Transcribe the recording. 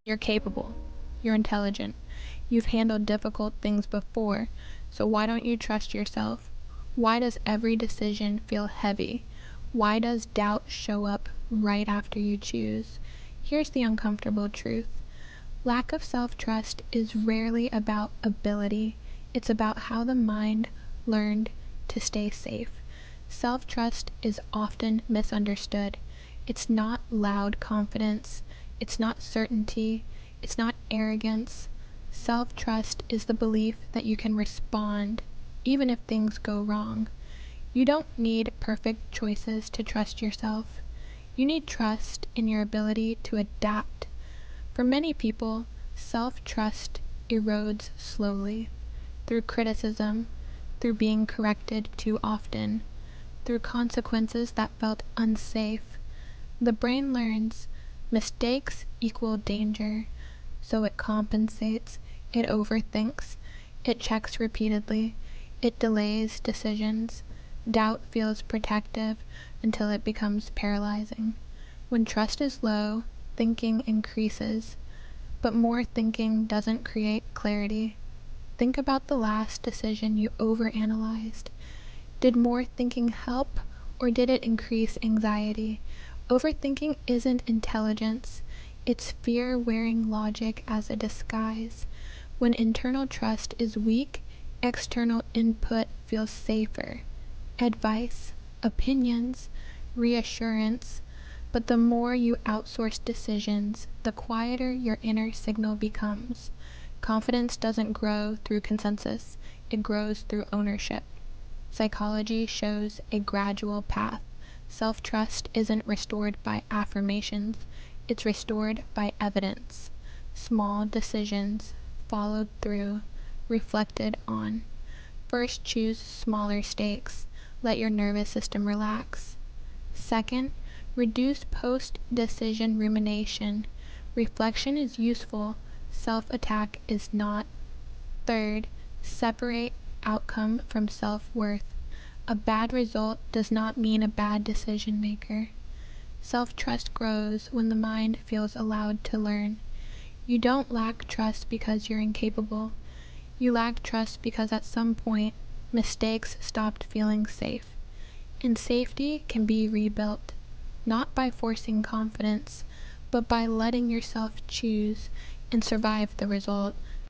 You're capable. You're intelligent. You've handled difficult things before, so why don't you trust yourself? Why does every decision feel heavy? Why does doubt show up right after you choose? Here's the uncomfortable truth. Lack of self-trust is rarely about ability. It's about how the mind learned to stay safe. Self-trust is often misunderstood. It's not loud confidence. It's not certainty. It's not arrogance. Self-trust is the belief that you can respond even if things go wrong. You don't need perfect choices to trust yourself. You need trust in your ability to adapt. For many people, self-trust erodes slowly, through criticism, through being corrected too often, through consequences that felt unsafe. The brain learns mistakes equal danger, so it compensates, it overthinks, it checks repeatedly, it delays decisions. Doubt feels protective until it becomes paralyzing. When trust is low, thinking increases, but more thinking doesn't create clarity. Think about the last decision you overanalyzed. Did more thinking help, or did it increase anxiety? Overthinking isn't intelligence, it's fear wearing logic as a disguise. When internal trust is weak, external input feels safer. Advice, opinions, reassurance. But the more you outsource decisions, the quieter your inner signal becomes. Confidence doesn't grow through consensus, it grows through ownership. Psychology shows a gradual path. Self-trust isn't restored by affirmations, it's restored by evidence. Small decisions, followed through, reflected on. First, choose smaller stakes. Let your nervous system relax. Second, reduce post-decision rumination. Reflection is useful, self-attack is not. Third, separate outcome from self-worth. A bad result does not mean a bad decision maker. Self-trust grows when the mind feels allowed to learn. You don't lack trust because you're incapable. You lack trust because at some point, mistakes stopped feeling safe. And safety can be rebuilt, not by forcing confidence, but by letting yourself choose and survive the result.